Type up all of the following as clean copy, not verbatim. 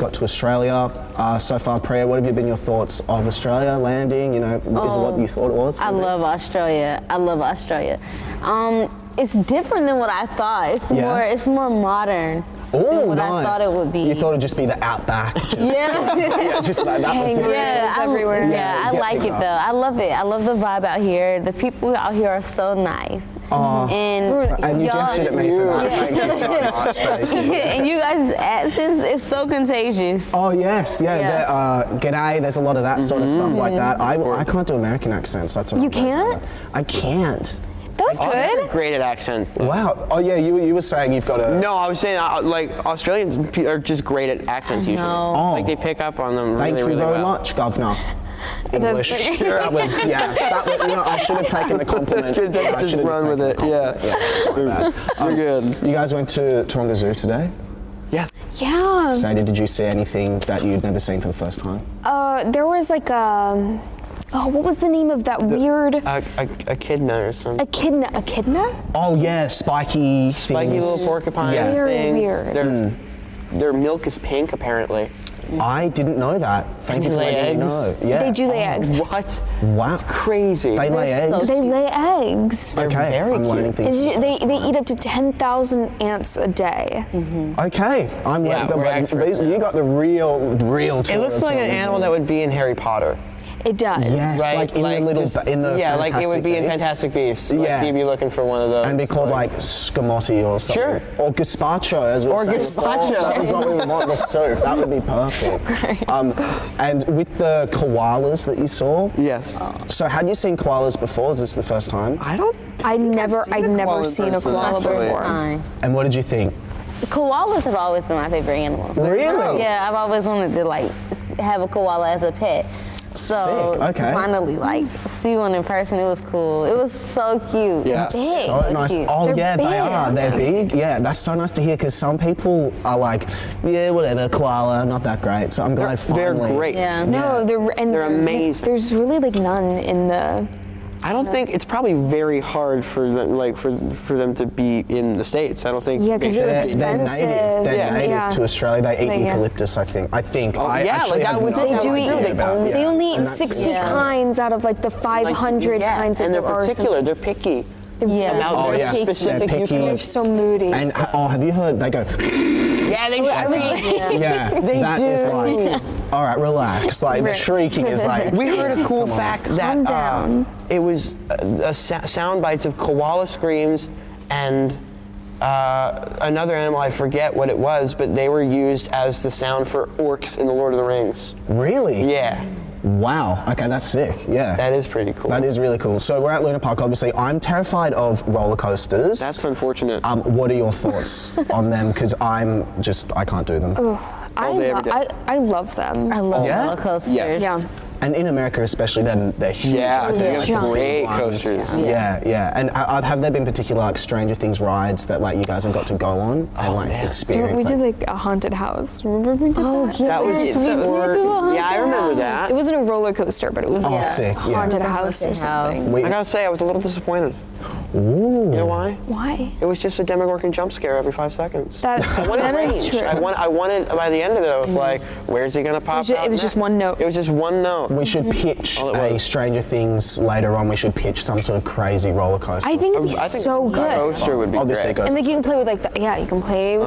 got to Australia so far. Priya, what have been your thoughts of Australia landing? You know, is it what you thought it was? I love Australia. I love Australia. It's different than what I thought. It's more modern. Oh, what nice. I thought it would be. You thought it'd just be the outback. Just, yeah. Just like that was it. Yeah, everywhere. Yeah, I like it though. I love it. I love the vibe out here. The people out here are so nice. And you gestured at me for that. Thank you so much. Thank you. And you guys' accents is so contagious. Oh yes, yeah. G'day. There's a lot of that sort of stuff like that. I can't do American accents. That's what You can't? I can't. That was good. You're great at accents. Wow. Oh yeah, you were saying you've got a. No, I was saying like Australians are just great at accents usually. Oh. Like they pick up on them Thank really, you really very well. much, Governor. That's English. great. That was I should have taken the compliment. I Just should have run with it. Yeah. You're good. You guys went to Taronga Zoo today. Yeah. Yeah. Sadie, did you see anything that you'd never seen for the first time? There was like what was the name of that weird Echidna or something. echidna? Oh yeah, spiky things. Little porcupine Yeah. Very things. weird. Their milk is pink apparently. I didn't know that. Thank you for They letting me eggs? know. Yeah. They do lay eggs. What? Wow. It's crazy. They lay eggs. They lay eggs. They're Okay, very I'm learning cute. things. They eat up to 10,000 ants a day. Okay, I'm Yeah, learning. we're experts You got the real tour It looks of like an Taronga animal Zoo. that would be in Harry Potter. It does. Yes, Right, like in the little, just- in the yeah, like it would be in Beasts. Fantastic Beasts. Yeah. Like you'd be looking for one of those. And be called like Scamotti or something. Sure. Or Gazpacho, as we were Or saying gazpacho. before. That was what we would want, the soup. That would be perfect. And with the koalas that you saw, Yes. so had you seen koalas before? Is this the first time? I'd never koala seen a person, koala actually. before. Fine. And what did you think? Koalas have always been my favorite animal. Really? Yeah, I've always wanted to like have a koala as a pet. So Sick, okay. to finally like see one in person, it was cool. It was so cute. Yeah. And big. So nice. Cute. Oh They're yeah, they are. big. They're big. Yeah, that's so nice to hear because some people are like, yeah, whatever, koala, not that great. So I'm glad They're finally. great. Yeah. No, They're amazing. There's really like none in the. I don't think it's probably very hard for them, like for them to be in the States. I don't think. Yeah, 'cause they're They're expensive. native. They're Yeah. native Yeah. to Australia. They eat Like, yeah. eucalyptus, I think. I yeah, actually like that had was no it. They That do was eat. really about- They yeah. only eat And that's 60 yeah. kinds out of like the 500 yeah, kinds and that they're there are. particular. They're picky Yeah. about Oh, their yeah. specific They're picky. They're eucalyptus. so moody. And have you heard? They go. Yeah, they shriek. Yeah, They that is do. like. All right, relax. Like the Right. shrieking is like. We heard a cool fact that Calm down. it was sound bites of koala screams and another animal, I forget what it was, but they were used as the sound for orcs in the Lord of the Rings. Really? Yeah, Wow. Okay, that's sick. Yeah. that is pretty cool. That is really cool. So we're at Luna Park. Obviously, I'm terrified of roller coasters. That's unfortunate. What are your thoughts on them? Because I can't do them. All day, every day. I love them. I love Yeah? roller coasters. Yes. Yeah. And in America, especially, they're huge. Yeah, aren't they're Like the great big ones. coasters. Yeah. And have there been particular like Stranger Things rides that like you guys have got to go on and like experience? We like, did like a haunted house. Remember we did that? That was Yes, we did do a yeah, I remember It that. wasn't a roller coaster, but it was like sick, a yeah. haunted house or Haunted house. something. I gotta say, I was a little disappointed. Ooh. You know why? Why? It was just a Demogorgon jump scare every 5 seconds. That is true. I wanted, by the end of it, I was like, where's he gonna pop out It was just next? one note. It was just one note. We should pitch All it a was. Stranger Things later on. We should pitch some sort of crazy roller coaster. I think it'd be I think so a good. coaster would be Obviously, it great. goes. And like you can play with like you can play with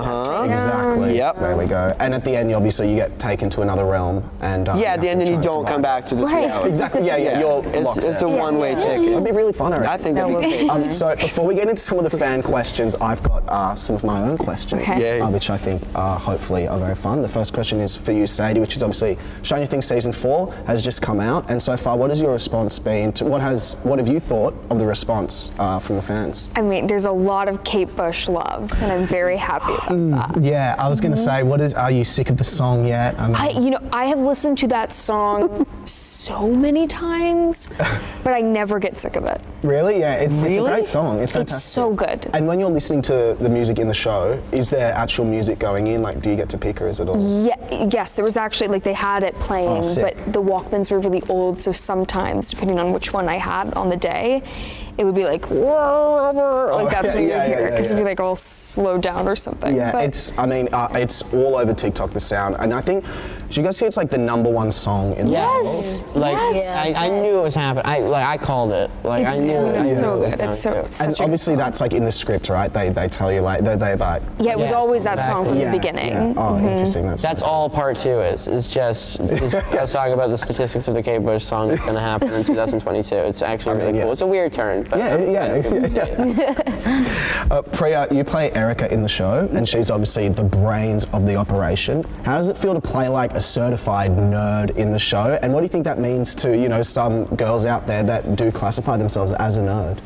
Exactly. Yep. There we go. And at the end, obviously, you get taken to another realm, and Yeah, you at the have end, to and you try and don't come survive. back to this Right. reality. Exactly. Yeah. You're locked It's a out. one-way ticket. It'd be really fun, I reckon. I think that would be. So before we get into some of the fan questions, I've got some of my own questions, Okay. Yay. which I think hopefully are very fun. The first question is for you, Sadie, which is obviously Stranger Things season 4 has just come out, and so far, what has your response been? What have you thought of the response from the fans? I mean, there's a lot of Kate Bush love, and I'm very happy about that. Yeah, I was going to say, are you sick of the song yet? I have listened to that song so many times, but I never get sick of it. Really? Yeah, it's a Really? great great song. It's fantastic. It's so good. And when you're listening to the music in the show, is there actual music going in? Like, do you get to pick, or is it all? Yeah, yes, there was actually, like, they had it playing, sick. but the Walkmans were really old, so sometimes, depending on which one I had on the day, it would be like, like that's what you would hear, because it'd be like all slowed down or something. Yeah, But it's all over TikTok, the sound. And I think, did you guys see it's like the #1 song in the world? Yes. Like, Yes. I knew it was happening. I called it. Like, I knew it. It's so was good. It's so coming. it's such And a obviously good song. that's like in the script, right? They tell you like, they like. Yeah, it was Yes, always that song from exactly. the beginning. Yeah. Oh, interesting. That's all part 2 is just us talking about the statistics of the Kate Bush song that's going to happen in 2022. It's actually really cool. It's a weird turn. But Priya, you play Erica in the show, and she's obviously the brains of the operation. How does it feel to play like a certified nerd in the show? And what do you think that means to, you know, some girls out there that do classify themselves as a nerd?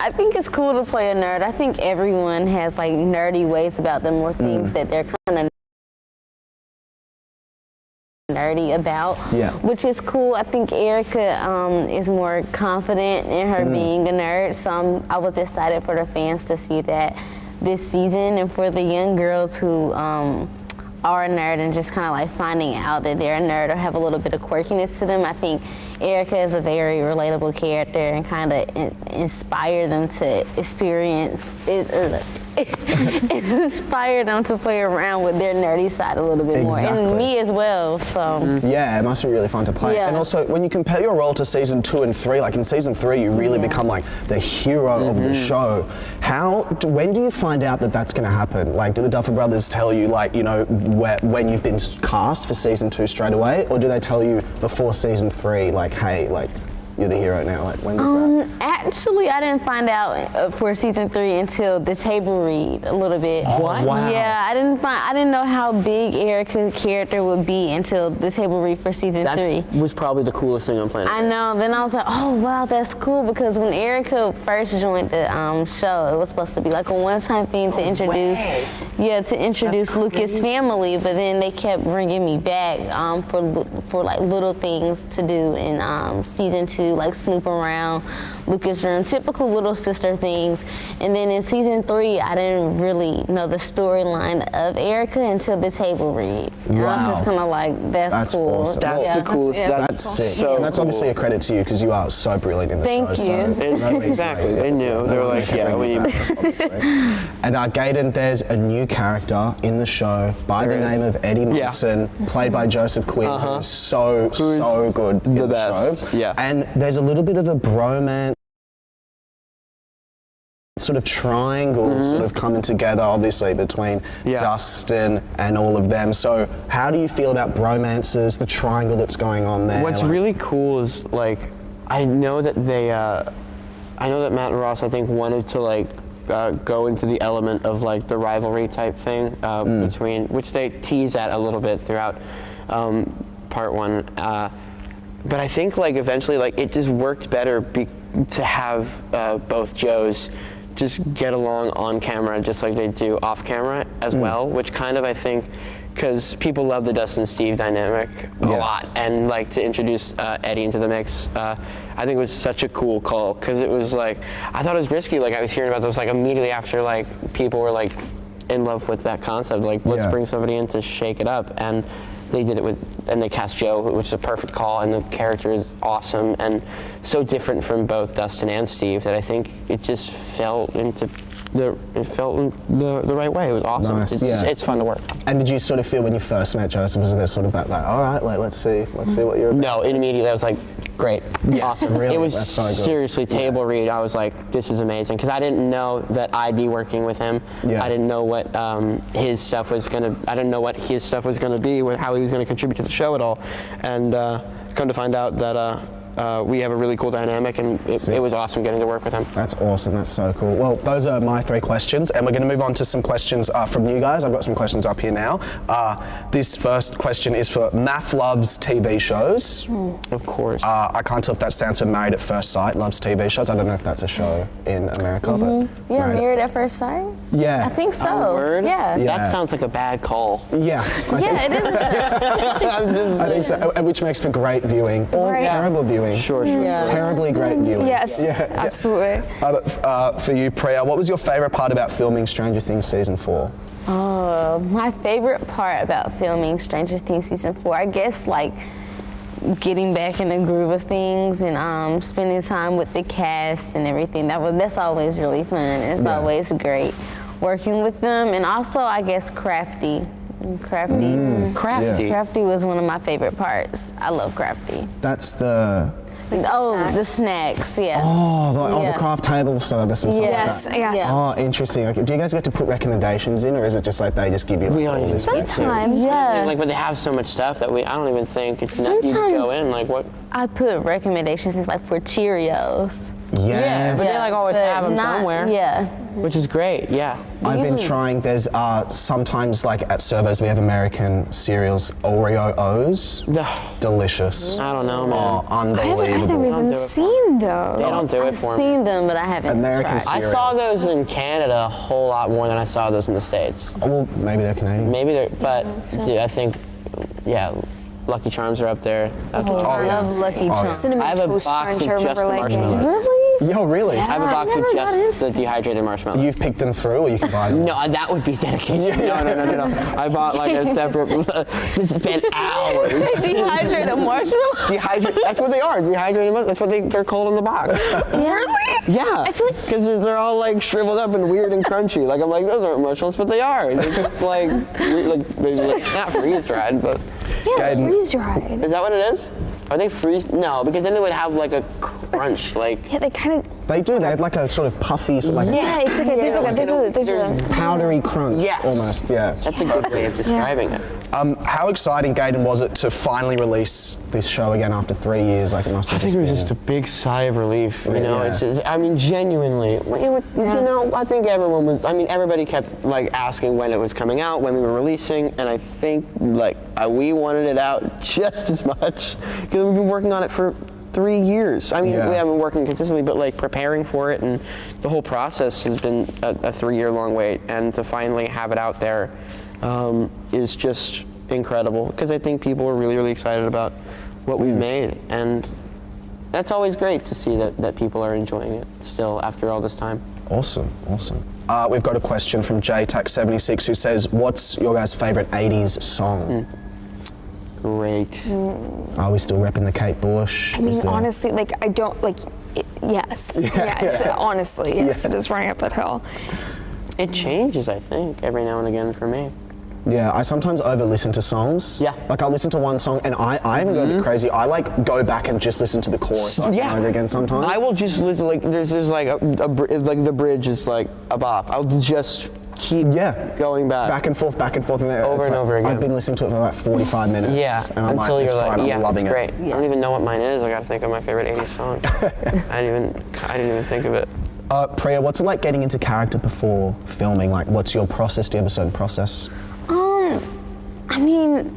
I think it's cool to play a nerd. I think everyone has like nerdy ways about them or things that they're kind of nerdy about, which is cool. I think Erica is more confident in her being a nerd, so I was excited for the fans to see that this season, and for the young girls who are a nerd and just kind of like finding out that they're a nerd or have a little bit of quirkiness to them. I think Erica is a very relatable character and kind of inspire them to experience it, it's inspired them to play around with their nerdy side a little bit more, and me as well. So yeah, it must be really fun to play. Yeah. And also, when you compare your role to season 2 and 3, like in season 3, you really become like the hero of the show. When do you find out that that's going to happen? Like, do the Duffer Brothers tell you, like, you know, when you've been cast for season 2 straight away, or do they tell you before season 3, like, hey, like, you're the hero now? Like, when does that? actually, I didn't find out for season 3 until the table read a little bit. What? Wow. Yeah, I didn't know how big Erica's character would be until the table read for season 3. That was probably the coolest thing on planet. I know. Then I was like, oh wow, that's cool, because when Erica first joined the show, it was supposed to be like a one-time thing to introduce Lucas' family, but then they kept bringing me back for like little things to do in season 2, like snoop around Lucas' room, typical little sister things. And then in season 3, I didn't really know the storyline of Erica until the table read. And I was just kind of like, that's cool. Awesome. That's the coolest. That's sick. So and that's obviously a credit to you, because you are so brilliant in the Thank show. you. So Exactly. They knew. They were like, yeah, we need. And Gaiden, there's a new character in the show by the name of Eddie Munson, played by Joseph Quinn, who's so good in the best. show. Yeah. And there's a little bit of a bromance sort of triangle sort of coming together, obviously, between Dustin and all of them. So how do you feel about bromances, the triangle that's going on there? What's really cool is, like, I know that Matt and Ross, I think, wanted to, like, go into the element of, like, the rivalry type thing between, which they tease at a little bit throughout part 1. But I think, like, eventually, like, it just worked better to have both Joes just get along on camera just like they do off camera as well, which kind of, I think, because people love the Dustin Steve dynamic a lot, and like to introduce Eddie into the mix, I think it was such a cool call, because it was like, I thought it was risky. Like, I was hearing about this like immediately after, like, people were like in love with that concept, like, let's bring somebody in to shake it up, and they did it and they cast Joe, which is a perfect call, and the character is awesome and so different from both Dustin and Steve that I think it just fell in the right way. It was awesome. Nice, It's fun to work. And did you sort of feel when you first met Joseph, was there sort of that, like, all right, like, let's see what you're about? No, immediately I was like, great, awesome. Really? It was That's so good. seriously table read. I was like, this is amazing, because I didn't know that I'd be working with him. I didn't know what his stuff was gonna be, how he was gonna contribute to the show at all, and come to find out that we have a really cool dynamic, and it was awesome getting to work with him. That's awesome. That's so cool. Well, those are my 3 questions, and we're going to move on to some questions from you guys. I've got some questions up here now. This first question is for Math Loves TV shows. Of course. I can't tell if that stands for Married at First Sight, loves TV shows. I don't know if that's a show in America, but yeah, Married at First Sight. Yeah. I think so. Oh, word? Yeah. That sounds like a bad call. Yeah. Yeah, it is a show. I think so, which makes for great viewing or terrible viewing. viewing. Sure. Terribly great viewing. Yes, absolutely. But for you, Priya, what was your favorite part about filming Stranger Things season 4? My favorite part about filming Stranger Things season 4, I guess, like getting back in the groove of things and spending time with the cast and everything. That's always really fun. It's always great working with them, and also I guess Crafty. Crafty was one of my favorite parts. I love Crafty. That's the... The snacks, yeah. Oh, the craft table service and stuff like that. Yes. Oh, interesting. Okay. Do you guys get to put recommendations in, or is it just like they just give you like, We don't all even this? Sometimes, Like, but they have so much stuff that I don't even think it's not. You just go in like what. I put recommendations like for Cheerios. Yes. But they like always But have them not- somewhere. Yeah. Which is great. Yeah. I've been trying, there's sometimes like at servers we have American cereals, Oreo O's. Delicious. I don't know, man. Oh, I haven't unbelievable. even seen They those. don't do it I've for me. seen them, but I haven't American tried. I cereal. saw those in Canada a whole lot more than I saw those in the States. Oh, well, maybe they're Canadian. Maybe they're, but dude, I think, Lucky Charms are up there. I love Lucky Charms. Cinnamon I have a Toast box Crunch, of I just remember the liking. marshmallows. Really? Yo, really? I have a box of never got just the dehydrated marshmallows. You've picked them through, or you can buy them? No, that would be dedication. No. I bought like a separate. This has been hours. Dehydrated marshmallow? That's what they are. Dehydrated marshmallows. That's what they're called in the box. Really? Yeah. I feel like- Because they're all like shriveled up and weird and crunchy. Like I'm like those aren't marshmallows, but they are. They're just like not freeze dried, but Yeah, Gaiden. freeze dried. is that what it is? Are they freeze? No, because then they would have like a crunch. Like Yeah, they kind of. They do. They had like a sort of puffy, sort of like Yeah, it's like a, there's a. a powdery crunch. Yes. Almost. Yeah. that's a good way of describing it. How exciting, Gaiden, was it to finally release this show again after 3 years? Like it must have I think it was been- just a big sigh of relief, you know. Yeah. It's just, I mean, genuinely, you know, I think everyone was. I mean, everybody kept like asking when it was coming out, when we were releasing, and I think like we wanted it out just as much because we've been working on it for 3 years. I mean, we haven't been working consistently, but like preparing for it, and the whole process has been a 3-year-long wait, and to finally have it out there is just incredible because I think people are really, really excited about what we've made, and that's always great to see that people are enjoying it still after all this time. Awesome. We've got a question from JTac76 who says, "What's your guys' favorite '80s song?" Great. Are we still repping the Kate Bush? I mean, honestly, like I don't like. Yes. It's, honestly, yes, it is running up that hill. It changes, I think, every now and again for me. Yeah, I sometimes over-listen to songs. Yeah. Like I'll listen to one song and I even go a bit crazy. I like go back and just listen to the chorus over and over again sometimes. I will just listen, like, there's like like the bridge is like a bop. I'll just keep going back and forth, and there. Over and over again. I've been listening to it for about 45 minutes. Yeah, and I'm until like, you're it's like, fine, yeah, I'm loving it's it. great. I don't even know what mine is. I gotta think of my favorite 80s song. I didn't even think of it. Priya, what's it like getting into character before filming? Like, what's your process? Do you have a certain process? I mean,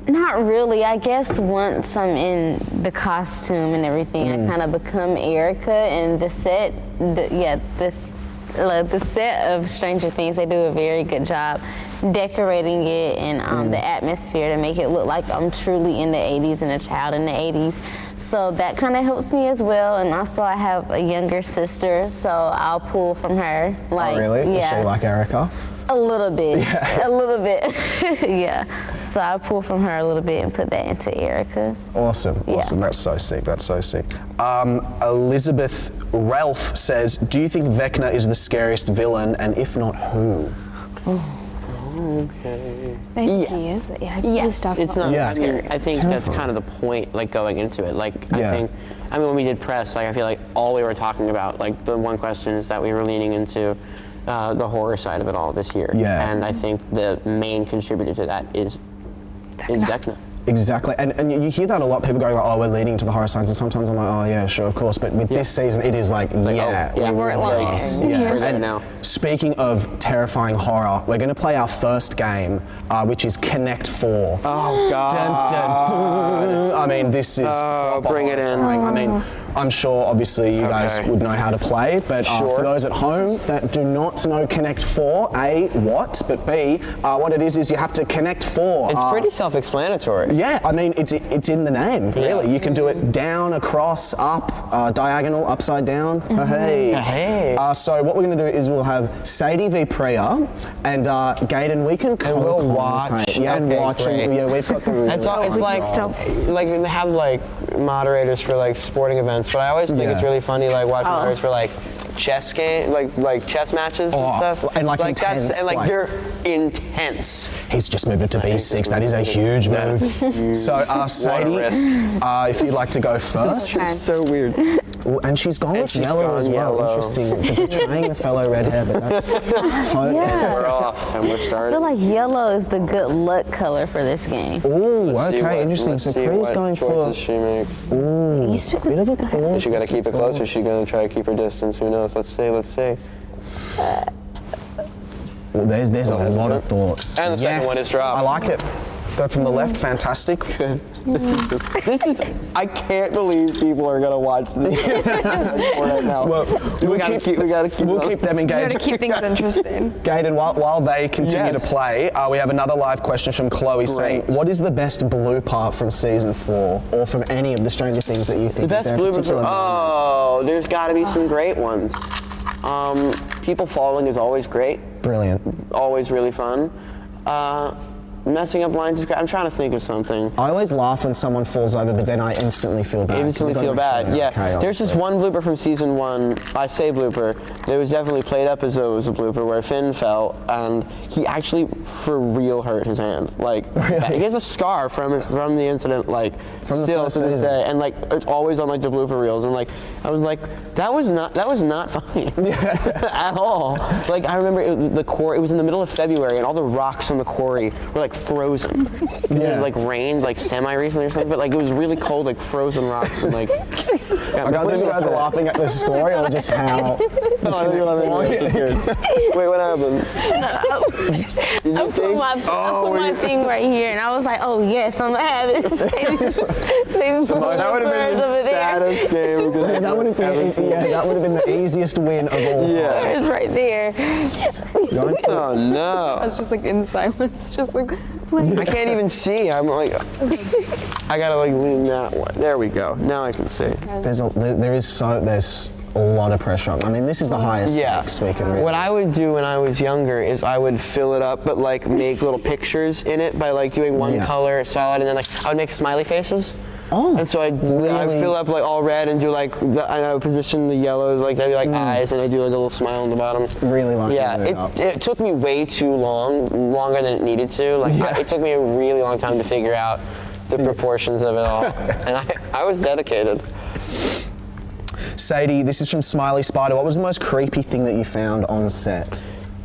not really. I guess once I'm in the costume and everything, I kind of become Erica, and the set of Stranger Things, they do a very good job decorating it and the atmosphere to make it look like I'm truly in the 80s and a child in the 80s. So that kind of helps me as well. And also I have a younger sister, so I'll pull from her. Like, Oh, really? Yeah. Is she like Erica? A little bit, a little bit, yeah. So I pull from her a little bit and put that into Erica. Awesome. That's so sick. Elizabeth Ralph says, "Do you think Vecna is the scariest villain, and if not, who?" Okay. I think he is. Yeah, he's definitely. It's not. Yeah. I mean, I think that's Terrifying. kind of the point, like going into it. Like, Yeah. I think, when we did press, like, I feel like all we were talking about, like, the one question is that we were leaning into the horror side of it all this year. Yeah. And I think the main contributor to that is Vecna. Exactly, and you hear that a lot. People going like, "Oh, we're leaning into the horror signs," and sometimes I'm like, "Oh yeah, sure, of course." But with this season, it is like, Like, yeah, oh, yeah, we're at like, lying. yeah. we're there And now. speaking of terrifying horror, we're going to play our first game, which is Connect 4. Oh God. Dun, dun, dun. I mean, this is proper bring it in. horrifying. I mean, I'm sure, obviously, you guys would know how to play, but for those at home that do not know Connect 4, A, what, but B, what it is you have to connect 4. It's pretty self-explanatory. Yeah, I mean, it's in the name, really. You can do it down, across, up, diagonal, upside down. Hey. So what we're going to do is we'll have Sadie v Priya, and Gaiden, we can co-commentate. Yeah, and watch. And, yeah, we've got the rules. It's like they have like moderators for like sporting events, but I always think it's really funny like watching moderators for like chess game, like chess matches and stuff, and like intense, that's, and like they're intense. He's just moved it to B6. That is a huge move. So, Sadie, if you'd like to go first. It's so weird. And she's gone with yellow as well. Interesting. Betraying the fellow red hair, but that's totally. We're off and we're I starting. feel like yellow is the good luck color for this game. Ooh, okay, interesting. So Priya's going for. Choices she makes. Ooh, bit of a pause. Is she gonna keep it close, or is she gonna try to keep her distance? Who knows? Let's see. Well, there's a lot of thought. And the second one is dropped. I like it. Go from the left, fantastic. Good. This is. I can't believe people are gonna watch this right now. Well, we gotta keep them engaged. You gotta keep things interesting. Gaiden, while they continue to play, we have another live question from Chloe saying, what is the best blue part from season 4, or from any of the Stranger Things that you think? The best blue part. There's got to be some great ones. People falling is always great. Brilliant. Always really fun. Messing up lines is great. I'm trying to think of something. I always laugh when someone falls over, but then I instantly feel bad. Yeah. There's this one blooper from season 1. I say blooper. It was definitely played up as though it was a blooper where Finn fell and he actually for real hurt his hand. Like he has a scar from the incident, like from still to this day, and like it's always on like the blooper reels. And like I was like, that was not funny at all. Like I remember it was in the middle of February and all the rocks on the quarry were like frozen. It like rained like semi-recently or something, but like it was really cold, like frozen rocks and like. I don't think you guys are laughing at this story or just how. No, I think you're laughing. This is good. Wait, what happened? I put my thing right here, and I was like, oh yes, I'm gonna have it. Saving for that would have been the saddest game. That would have been that would have been the easiest win of all time. Yeah, it's right there. Oh no! I was just like in silence, just like. I can't even see. I'm like, I gotta like lean that way. There we go. Now I can see. There's a lot of pressure on. I mean, this is the highest stakes we can really. What I would do when I was younger is I would fill it up, but like make little pictures in it by like doing one color solid, and then like I would make smiley faces. Oh. And so I'd fill up like all red and do like I would position the yellows like that'd be like eyes, and I'd do like a little smile on the bottom. Really like it took me way too long, longer than it needed to. Like it took me a really long time to figure out the proportions of it all, and I was dedicated. Sadie, this is from Smiley Spider. What was the most creepy thing that you found on set?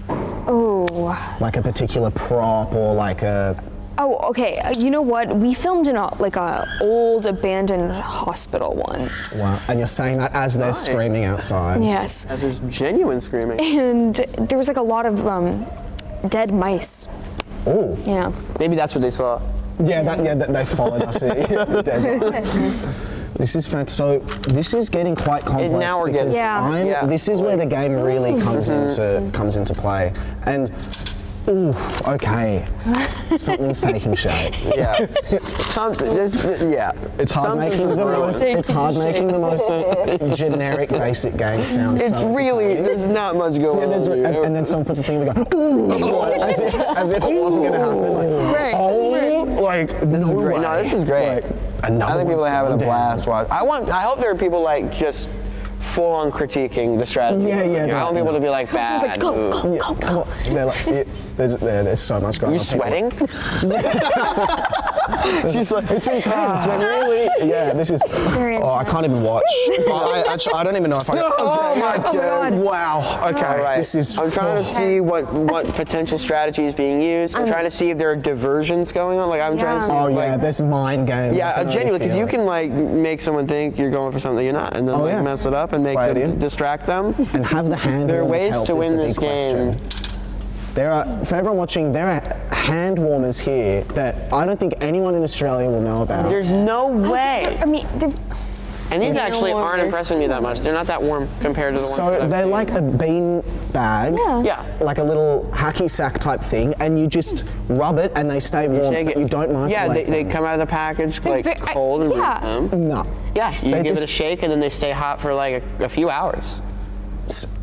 Oh. Like a particular prop or like a. Oh, okay. You know what? We filmed in a old abandoned hospital once. Wow. And you're saying that as they're screaming outside. Yes. As there's genuine screaming. And there was like a lot of dead mice. Oh. Yeah. Maybe that's what they saw. Yeah, they followed us. This is fantastic. So this is getting quite complex. And now we're getting. This is where the game really comes into play. And okay, something's taking shape. Yeah. It's hard making the most generic, basic game sound. It's really there's not much going on. And then someone puts a thing and we go, ooh, as if it wasn't going to happen. Like, this is great. No, this is great. I think people are having a blast. I hope there are people like just full-on critiquing the strategy. Yeah. I want people to be like bad. Like, go. Come on. They're like, there's so much going on. Are you sweating? She's like, it's intense. When really, this is. I can't even watch. I don't even know if I. Oh my god! Wow. Okay. Right. This is. I'm trying to see what potential strategy is being used. I'm trying to see if there are diversions going on. Like I'm trying to see. Oh yeah, there's mind games. Yeah, genuinely, because you can like make someone think you're going for something that you're not, and then mess it up and make them distract them. And have the hand. There are ways to win this game. For everyone watching, there are hand warmers here that I don't think anyone in Australia will know about. There's no way. I mean, And these Yeah. actually aren't impressing me that much. They're not that warm compared to the ones that So I've they're seen. like a bean bag, Yeah. like a little hacky sack type thing, and you just rub it and they stay warm, Shake but it. you don't microwave Yeah, they them. come out of the package like very- cold and yeah. room temp. No. Yeah, you They give it a just- shake and then they stay hot for like a few hours.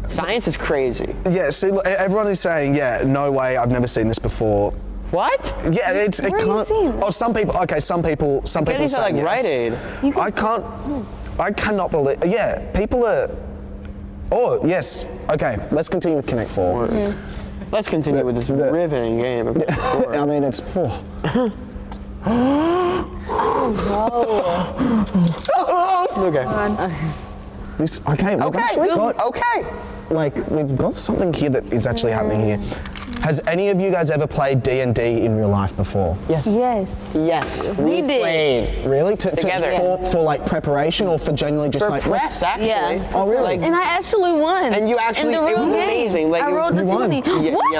Science is crazy. Yeah, see, look, everyone is saying, yeah, no way, I've never seen this before. What? Yeah, it Where have you can't. seen? Oh, some people. Okay, some people Candies say are like yes. Rite Aid. You can I see- can't. I cannot believe. Yeah, people are. Oh yes. Okay, let's continue with Connect 4. Let's continue with this riveting game. I mean, it's. Oh. Okay. This, okay, we've actually got. Okay. Like, we've got something here that is actually happening here. Has any of you guys ever played D&D in real life before? Yes. Yes. Yes. We did. Played. Really? Together. For like preparation or for genuinely just For like press, actually. Yeah. Oh, really? Like, And I actually won. and you actually, in the it was real game. amazing. Like, I it was, rolled the you won. 20. Yeah, What? yeah,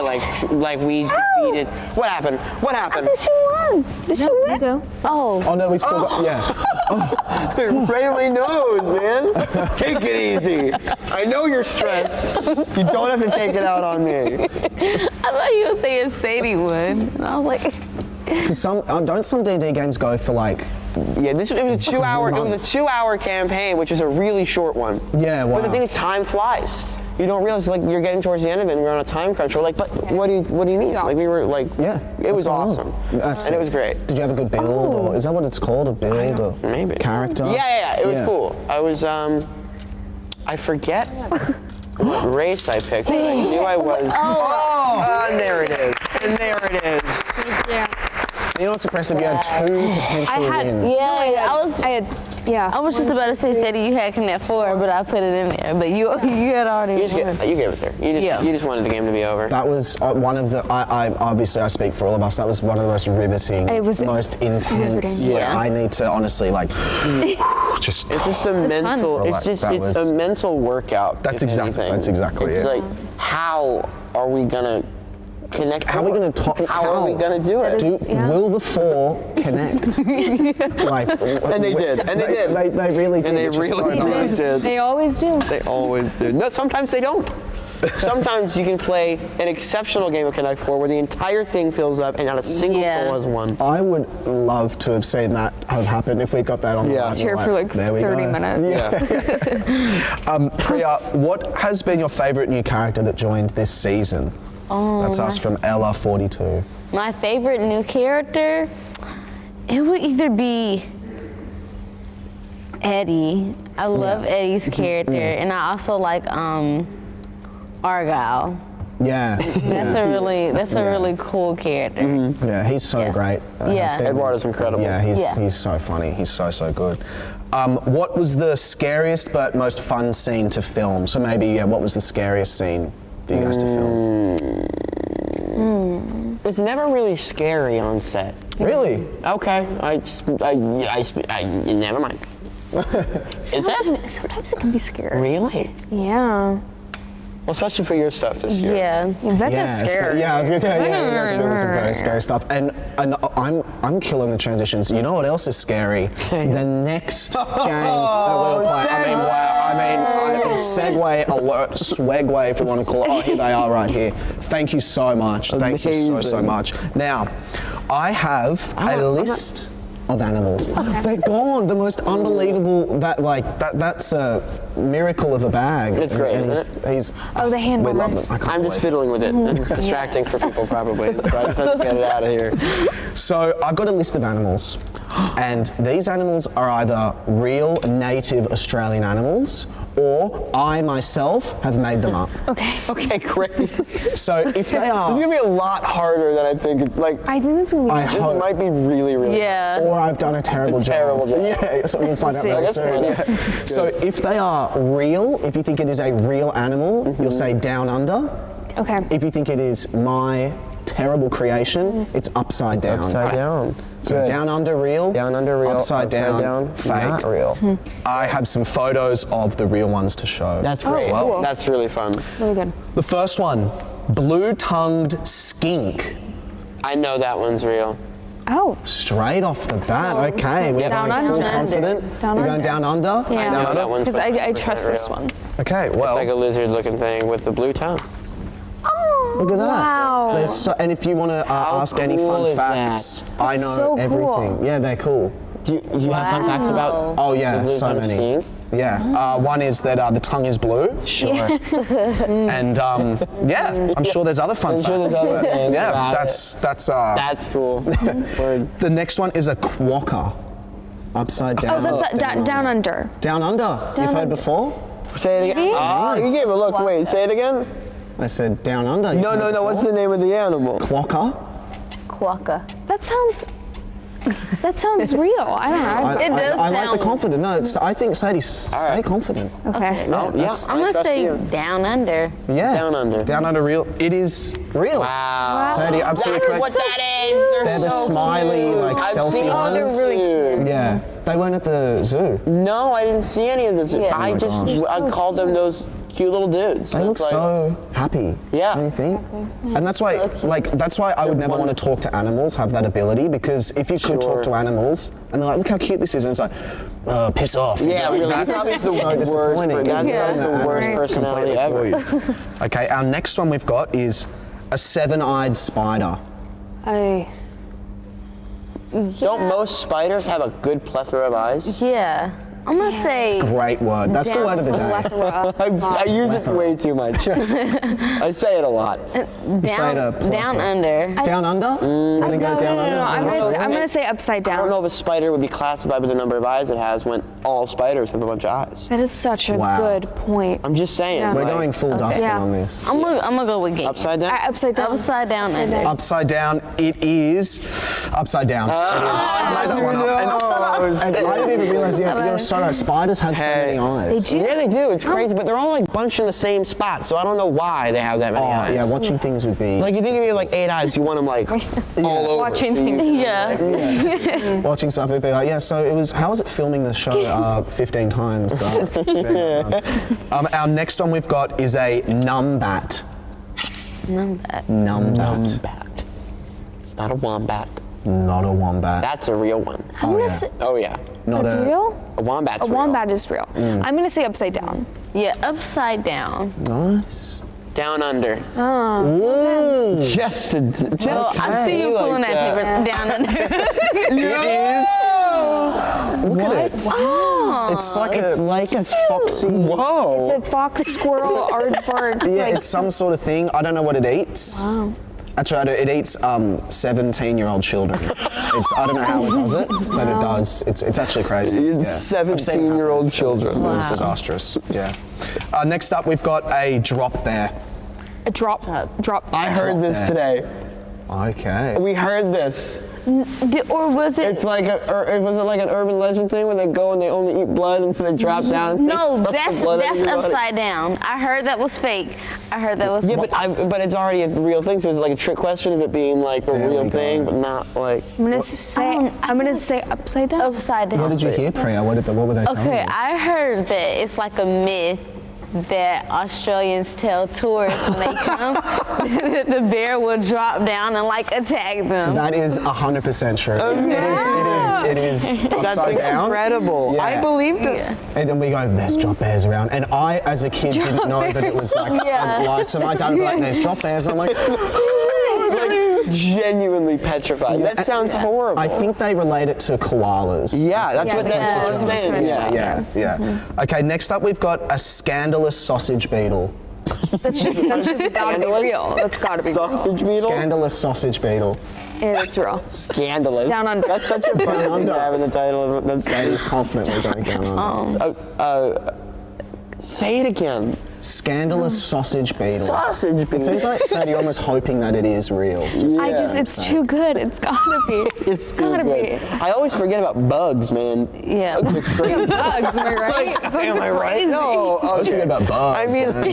like we defeated. What happened? What I happened? thought she won. Did she win? You go. Oh. Oh no, we've still got. Yeah. Rayleigh knows, man. Take it easy. I know you're stressed. You don't have to take it out on me. I thought you were saying Sadie won. And I was like, Don't some D&D games go for like. Yeah, it was a 2-hour. It was a 2-hour campaign, which is a really short one. Yeah, wow. But the thing is, time flies. You don't realize like you're getting towards the end of it, and we're on a time crunch. We're like, but what do you need? Yeah. Like we were like, Yeah. it was that's awesome, That's and it it. was great. Did you have a good build, or is that what it's called? A build or Maybe character? Yeah. It was Yeah. cool. I was I forget what race I picked. But I knew I was. And there it is. And there it is. Yeah. You know what's impressive? You had 2 potential I had- wins. yeah, I was just about to say, Sadie, you had Connect 4, but I put it in there. But you had already You gave it there. You just wanted the game to be over. That was one of the. I obviously I speak for all of us. That was one of the most riveting, It was most intense. riveting. Yeah. I need to honestly like just. It's just a mental. fun. It's just That it's was- a mental workout. That's if exactly- anything. that's exactly It's it. like how are we gonna connect? How are we going to talk? How are we gonna do it? Will the 4 connect? Like, And they did. And they did. They really did. And they which is so really nice. did. They always do. They always do. No, sometimes they don't. Sometimes you can play an exceptional game of Connect 4 where the entire thing fills up and not a single Yeah. soul has won. I would love to have seen that have happened if we'd got that on the Yeah. live. It's Here for like There we 30 go. minutes. Yeah. Priya, what has been your favourite new character that joined this season? That's us from Ella42. My favorite new character, it would either be Eddie. I love Eddie's character, and I also like Argyle. Yeah. That's a really cool character. Yeah, he's so Yeah. great. Yeah. I've seen him. Edward is incredible. Yeah, he's so funny. He's so good. What was the scariest but most fun scene to film? So maybe, what was the scariest scene for you guys to film? It's never really scary on set. Really? Okay. Never mind. Is that Sometimes it can be scary. really? Yeah. Well, especially for your stuff this year. Yeah. Becca's scary. Yeah, I was gonna say, you have to do some very scary stuff. And I'm killing the transitions. You know what else is scary? The next game that we'll play. I mean, wow. I mean, segue alert, swagway, if you want to call it. Oh, here they are right here. Thank you so much. Thank you so Amazing. much. Now, I have a list of animals. They're gone. The most unbelievable. That's a miracle of a bag. It's great, And isn't he's Oh, the hand we love warmers. them. I can't I'm just believe it. fiddling with it. And it's distracting for people probably. So I just have to get it out of here. So I've got a list of animals, and these animals are either real native Australian animals, or I myself have made them up. Okay, great. So if they are, It's gonna be a lot harder than I think. Like, I think it's gonna be I this hope, might be really. Yeah. or I've done a terrible job. terrible job. Yeah, so we'll find out see. very That's soon. funny. Yeah. So if they are real, if you think it is a real animal, you'll say down under. Okay. If you think it is my terrible creation, it's upside down. Upside down. So Good. down under real, Down under real. upside down, fake. Not real. I have some photos of the real ones to show. That's great. well. cool. That's really fun. Really good. The first one, blue-tongued skink. I know that one's real. Oh. Straight off the bat. Okay, we're Down going full under. confident. Down You're going under. down under. Yeah. Down know that under. one's Because I 100% trust this real. one. Okay, well, It's like a lizard-looking thing with a blue tongue. look at that. Wow. There's so, and if you want to ask any cool fun is facts, I know so cool. everything. Yeah, they're cool. Do you have fun facts about? Oh yeah, the blue so tongue many. skiing? Yeah, one is that the tongue is blue. Sure. And yeah, I'm sure there's other fun sure facts. there's other things Yeah, about that's. That's cool. Word. The next one is a quokka. Upside down. Oh, that's down under. Down under. You've heard under. before? Say it again. Maybe? Oh, you gave a look. Wait, say it again. I said down under. You've No, heard no, no. What's before? the name of the animal? Quokka. Quokka. That sounds real. I don't know. It does I like the sound- confident. No, I think Sadie, stay right. confident. Okay. No, yeah. I'm gonna I trust say you. down under. Yeah. Down under. Down under real. It is real. Wow. Sadie, absolutely correct. that is. They're the smiley, like I've selfie seen ones. they're really cute. Yeah. They weren't at the zoo. No, I didn't see any of this. Yeah. I Oh my just gosh. I called them those cute little dudes. They look It's like- so happy. Yeah. Don't you think? And that's why, that's why I would never want to talk to animals, have that ability, because if you could Sure. talk to animals, and they're like, look how cute this is, and it's like, piss off. Yeah, really. That's Probably the so worst. disappointing. That's Yeah. the worst personality ever. Completely for you. Okay, our next one we've got is a seven-eyed spider. Don't most spiders have a good plethora of eyes? Yeah. I'm gonna say Great word. That's the word of the day. I use it way too much. I say it a lot. say it a plethora. down under. Down under? We're gonna go down under. No, I'm gonna say upside I don't down. know if a spider would be classified by the number of eyes it has when all spiders have a bunch of eyes. That is such a Wow. good point. I'm just saying. Yeah. We're like, going full Dustin Yeah. on this. I'm gonna go with game. upside down. Upside down. Upside down under. Upside down, it is upside down. It is. I made that one up. And I didn't even realize, you're so right. Spiders had so many eyes. Yeah, they do. It's crazy, but they're all like bunched in the same spot, so I don't know why they have that many eyes. Yeah, watching things would be. Like, you think if you have like 8 eyes, you want them like all over. Watching so you- things. Yeah. watching stuff, it'd be like, yeah, so it was, how was it filming the show 15 times? Our next one we've got is a numbat. Number. Numbat. Wombat. Not a wombat. Not a wombat. That's a real one. I'm gonna yeah. say Oh yeah. Not that's a, real. A wombat's A real. wombat is real. I'm gonna say upside down. Yeah, upside down. Nice. Down under. Ooh. Just a, just Oh, I see you like pulling that paper down under. It is. Look at it. Oh. It's like a foxy. Whoa. It's a fox, squirrel, aardvark. Yeah, like, it's some sort of thing. I don't know what it eats. Wow. Actually, I do. It eats 17-year-old children. I don't know how it does it, but it does. It's actually crazy. It's Yeah. I've seen it 17-year-old happen. children. It was disastrous. Yeah. Next up, we've got a drop bear. a drop. I heard this there. today. Okay. We heard this. Or was it? It's like was it like an urban legend thing where they go and they only eat blood and so they drop down? And No, they suck the that's blood out of your body? upside down. I heard that was fake. I heard that was. Yeah, but it's already a real thing, so it's like a trick question of it being like a There real we go. thing, but not like. I'm gonna say. I'm gonna say upside down. upside down. What did you hear, Priya? What were they telling Okay, you? I heard that it's like a myth that Australians tell tourists when they come that the bear will drop down and like attack them. That is 100% true. It is That's upside down. incredible. Yeah. I believed it. And then we go, there's drop bears around. And I, as a kid, didn't know that it was like Yeah. a lie. So my dad would be like, there's drop bears. I'm like, Genuinely petrified. That sounds horrible. I think they relate it to koalas. Yeah, that's what yeah, that's that's saying. what Yeah. Okay, next up we've got a scandalous sausage beetle. That's just gotta be real. That's gotta be real. Sausage beetle. Scandalous sausage beetle. Yeah, it's real. Scandalous. Down under. That's such a funny thing to have in the title. That's Sadie's confidently going down on say it again. Scandalous sausage beetle. Sausage It beetle. seems like Sadie almost hoping that it is real. It's too good. It's gotta be. It's too gotta good. be. I always forget about bugs, man. Yeah. Bugs are crazy. Bugs, am I right? Bugs Am are I right? crazy. No. I was thinking about bugs. I mean, man.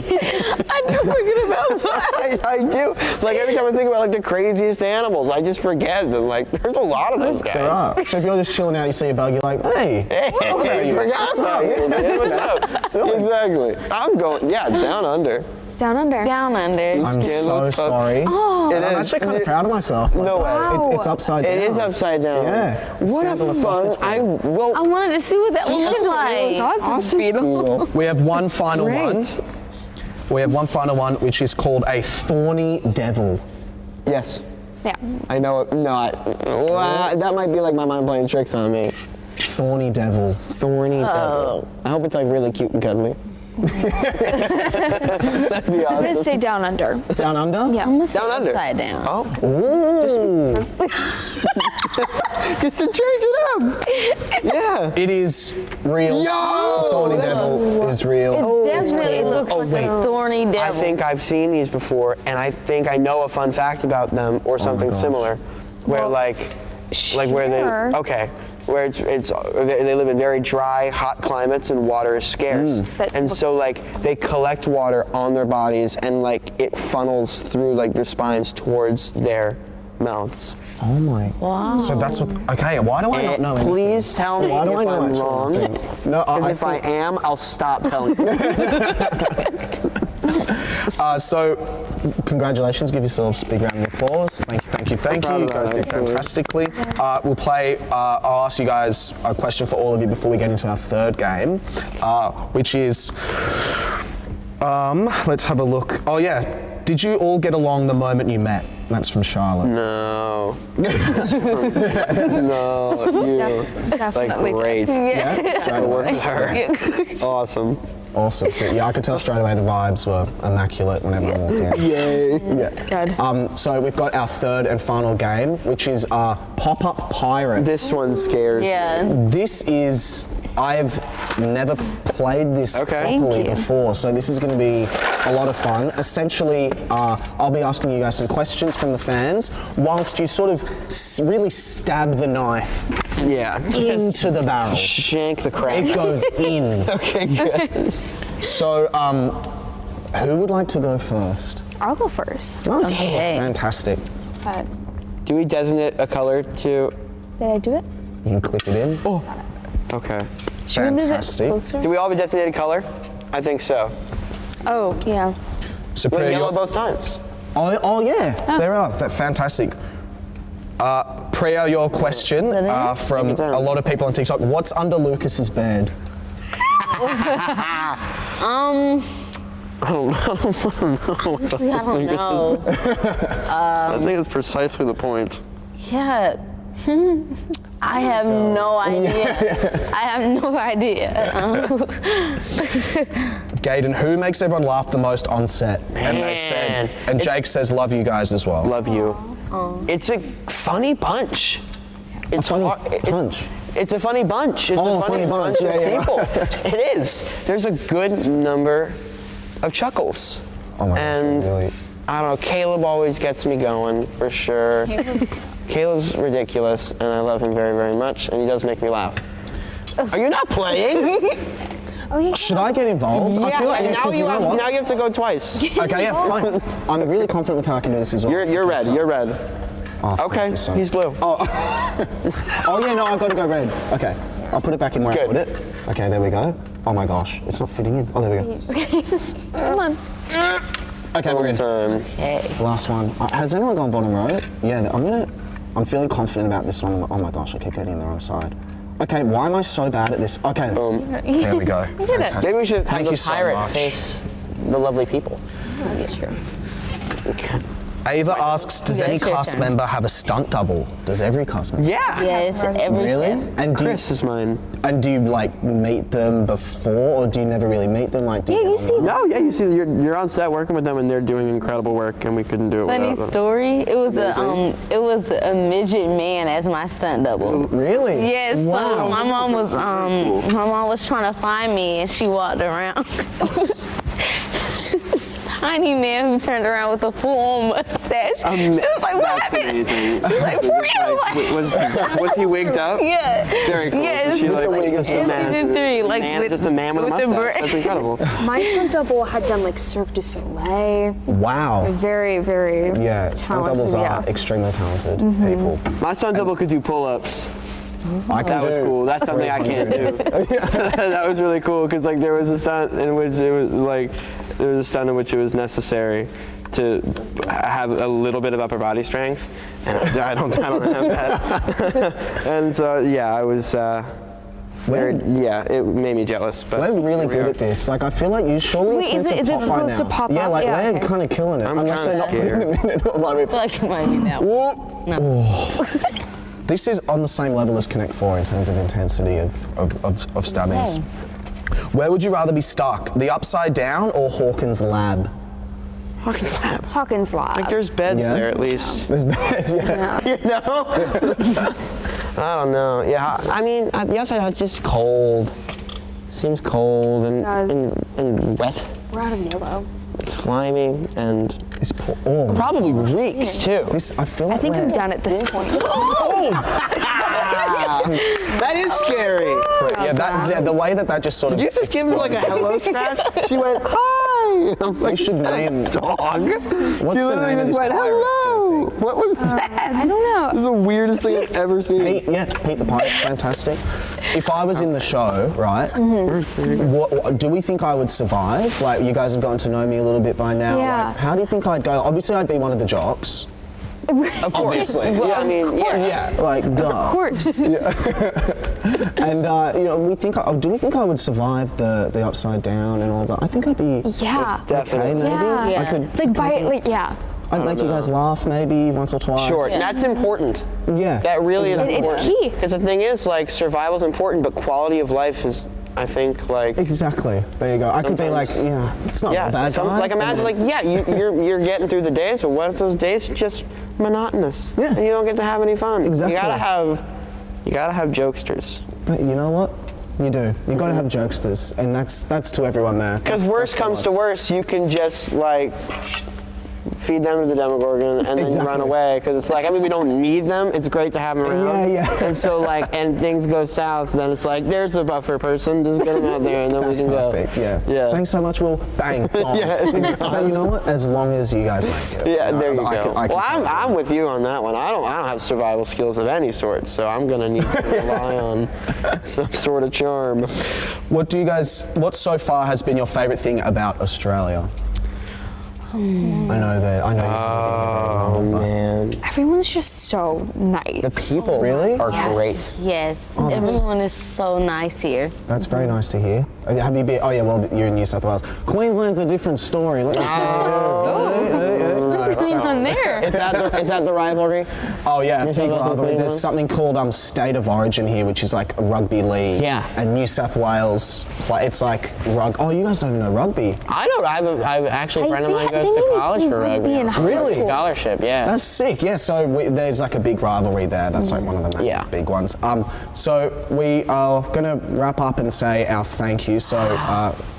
I do forget about that. I do. Like every time I think about like the craziest animals, I just forget them. Like there's a lot of those guys. There are. So if you're just chilling out, you see a bug, you're like, hey. Hey, I forgot about you, man. What's up? Exactly. I'm going, down under. Down under. Down under. I'm so looks up. sorry. Oh. I'm actually kind of proud of myself. No way. It's upside down. It is upside down. Yeah. What a Scandalous fun. sausage I roll. wanted to see what that one looked like. Sausage beetle. We have one final one. Great. We have one final one, which is called a thorny devil. Yes. Yeah. I know it. No, that might be like my mind playing tricks on me. Thorny devil. Thorny devil. I hope it's like really cute and cuddly. That'd be I'm gonna awesome. say down under. Down under? Yeah. I'm gonna say Down under. upside down. Oh, Ooh. just to change it up. Yeah. It is real. Yo! The thorny devil is real. It definitely looks Oh, like wait. a thorny devil. I think I've seen these before, and I think I know a fun fact about them or something gosh. similar, where like where sure. where they live in very dry, hot climates and water is scarce, and so like they collect water on their bodies and like it funnels through like their spines towards their mouths. Oh my. Wow. So that's what. Okay, why do I not know anything? Please tell me Why do if I know I'm actually wrong. nothing? No, Because if I am, I'll stop telling you. So, congratulations. Give yourselves a big round of applause. Thank you. proud You of guys that, did actually. fantastically. We'll play. I'll ask you guys a question for all of you before we get into our third game, which is. Let's have a look. Oh yeah. Did you all get along the moment you met? That's from Charlotte. No. No. You. Definitely Like great. Yeah. Straight I work away. with her. Awesome. Awesome. So, yeah, I could tell straight away the vibes were immaculate whenever I walked in. Yay. Yeah. Good. So we've got our third and final game, which is Pop-Up Pirates. This one scares me. Yeah. This is, I've never played this Okay. properly Thank you. before, so this is going to be a lot of fun. Essentially, I'll be asking you guys some questions from the fans, whilst you sort of really stab the knife Yeah. into the barrel. Shank the crap. It goes in. Okay, good. So, who would like to go first? I'll go first. Nice. Okay. Fantastic. Do we designate a color to? Did I do it? You can click it in. Oh, Okay. fantastic. Closer? Do we all have a designated color? I think so. Oh, yeah. So, Wait, Priya, yellow you're- both times. Oh yeah, there are. Fantastic. Priya, your question from Take your time. a lot of people on TikTok. What's under Lucas's bed? I don't know. I think that's precisely the point. Yeah. I have no idea. I have no idea. Gaiden, who makes everyone laugh the most on set? And they said, and Jake says, love you guys as well. Love you. It's a funny bunch. It's funny hard- punch. It's a funny bunch. It's Oh, a funny bunch yeah, of yeah. people. It is. There's a good number of chuckles. Oh my gosh, and really. I don't know, Caleb always gets me going for sure. Caleb's ridiculous and I love him very, very much and he does make me laugh. Are you not playing? Oh, yeah. Should I get involved? I feel like and now 'cause you know have what? now you have to go twice. Okay, yeah, fine. I'm really confident with how I can do this as well. You're red, you're red. Oh, thank Okay, you so he's blue. Oh yeah, no, I've got to go red. Okay, I'll put it back in where I Good. put it. Okay, there we go. Oh my gosh, it's not fitting in. Oh, there we go. Come on. Okay, we're in. Time. Last one. Has anyone gone bottom row? Yeah, I'm feeling confident about this one. Oh my gosh, I keep getting on the wrong side. Okay, why am I so bad at this? Okay, there we go. Fantastic. Maybe we should have Thank the you so pirate much. face the lovely people. That's true. Okay. Ava asks, does Yeah, any it's your cast turn. member have a stunt double? Does every cast member? Yeah. Yes, every Really? cast. And Chris is mine. do you like meet them before, or do you never really meet them? Like, do Yeah, get you on see them? No, yeah, you see, you're on set working with them, and they're doing incredible work, and we couldn't do it Funny without them. story. It was a midget man as my stunt double. Really? Yes. So Wow. my mom was trying to find me, and she walked around. Just this tiny man who turned around with a full mustache. She was like, "What That's happened?" amazing. She was like, "For real?" Was he wigged up? Yeah. Very cool. Yeah, So she it's like in just a man, season 3, like just a man with a with the mustache. bra- That's incredible. My stunt double had done like Cirque du Soleil. Wow. Very, very Yeah, stunt talented, doubles are yeah. extremely talented people. My stunt double could do pull-ups. That was cool. That's something I can't do. That was really cool because like there was a stunt in which it was necessary to have a little bit of upper body strength, and I don't have that. And so yeah, I was. It made me jealous. But we're really good at this. Like, I feel like you surely Wait, is it supposed to pop up? Yeah, like we're okay. kind of killing it. I'm unless kinda they're not putting them in it. I feel like you might need that one. No. This is on the same level as Connect 4 in terms of intensity of stabbings. Okay. Where would you rather be stuck? The Upside Down or Hawkins Lab? Hawkins Lab. Hawkins Lab. Like there's beds Yeah. there at least. There's beds, yeah. You know? I don't know. Yeah, I mean, the outside it's just cold. Seems cold and wet, We're out of Nilo. slimy, and This probably reeks too. This, I feel like I think we're- I'm done at this point. That is scary. Yeah, that's the way that just sort of. Did you just give him like a hello scratch? She went, hi. I'm like, You should name. dog. What's She the literally name of just this went, pirate? hello. What was that? I don't know. This is the weirdest thing I've ever seen. Pete the Pirate, fantastic. If I was in the show, right, what do we think I would survive? Like, you guys have gotten to know me a little bit by now. Yeah. Like, how do you think I'd go? Obviously, I'd be one of the jocks. Of course. Obviously. Well, I mean, Yeah, like, duh. Of course. And, do we think I would survive the Upside Down and all that? I think I'd be Yeah. okay, maybe. Yeah. I could, Yeah. I'd make you guys laugh maybe once or twice. Sure, that's important. Yeah. That really is It's important. key. Because the thing is, like, survival's important, but quality of life is, I think, like. Exactly. There you go. I could be like, Sometimes- it's not Yeah, bad, like guys. imagine, like, yeah, you're getting through the days, but what if those days are just monotonous? Yeah. And you don't get to have any fun. Exactly. You gotta have jokesters. But you know what? You do. You got to have jokesters, and that's to everyone there. Because worst comes to worst, you can just like feed them to the Demogorgon and then Exactly. run away. Because it's like, I mean, we don't need them. It's great to have them around. Yeah. And so like, and things go south, then it's like, there's a buffer person. Just get them out there, and then That's we can perfect. go. Yeah. Yeah. Thanks so much, Will. Bang. Gone. Yeah. But you know what? As long as you guys make it. Yeah, there you I go. can Well, tell you. I'm with you on that one. I don't have survival skills of any sort, so I'm gonna need to rely on some sort of charm. What what so far has been your favorite thing about Australia? I know Oh man, Everyone's just so nice. the people Really? are great. Yes, Oh, that's- everyone is so nice here. That's very nice to hear. Have you been? Oh yeah, well you're in New South Wales. Queensland's a different story. Let me tell you. What's going on there? Is that the rivalry? Oh yeah, big South Wales and rivalry. There's Queensland? something called State of Origin here, which is like a rugby league. Yeah. And New South Wales play. It's like Oh, you guys don't even know rugby. I don't. I've actually a friend of mine goes they to made college for rugby rugby. in high Really? school. Scholarship, yeah. That's sick. Yeah. So there's like a big rivalry there. That's like one of the Yeah. big ones. So we are gonna wrap up and say our thank you. So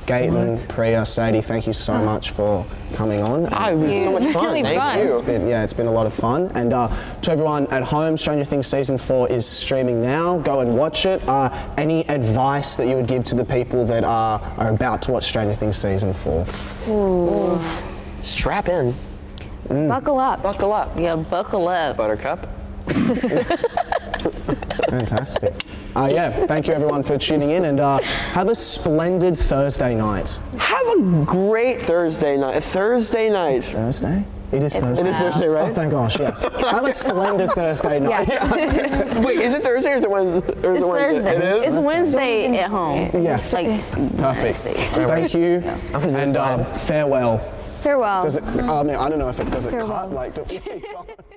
Gaten, Priya, Sadie, thank you so much for coming on. It was so much fun. Really Thank fun. you. It's been a lot of fun. And to everyone at home, Stranger Things Season 4 is streaming now. Go and watch it. Any advice that you would give to the people that are about to watch Stranger Things Season 4? Strap in. Buckle up. Buckle up. Yeah, buckle up. Buttercup. Fantastic. Thank you everyone for tuning in, and have a splendid Thursday night. Have a great Thursday night. Thursday? It is Thursday. It is Thursday, right? Oh, thank gosh, yeah. Have a splendid Thursday night. Yes. Wait, is it Thursday or is it Wednesday? It's Thursday. It is? It's Wednesday at home. Yes. Like, Perfect. Wednesday. Thank you, and farewell. Farewell. Does it? I don't know if it does it Farewell. cut like.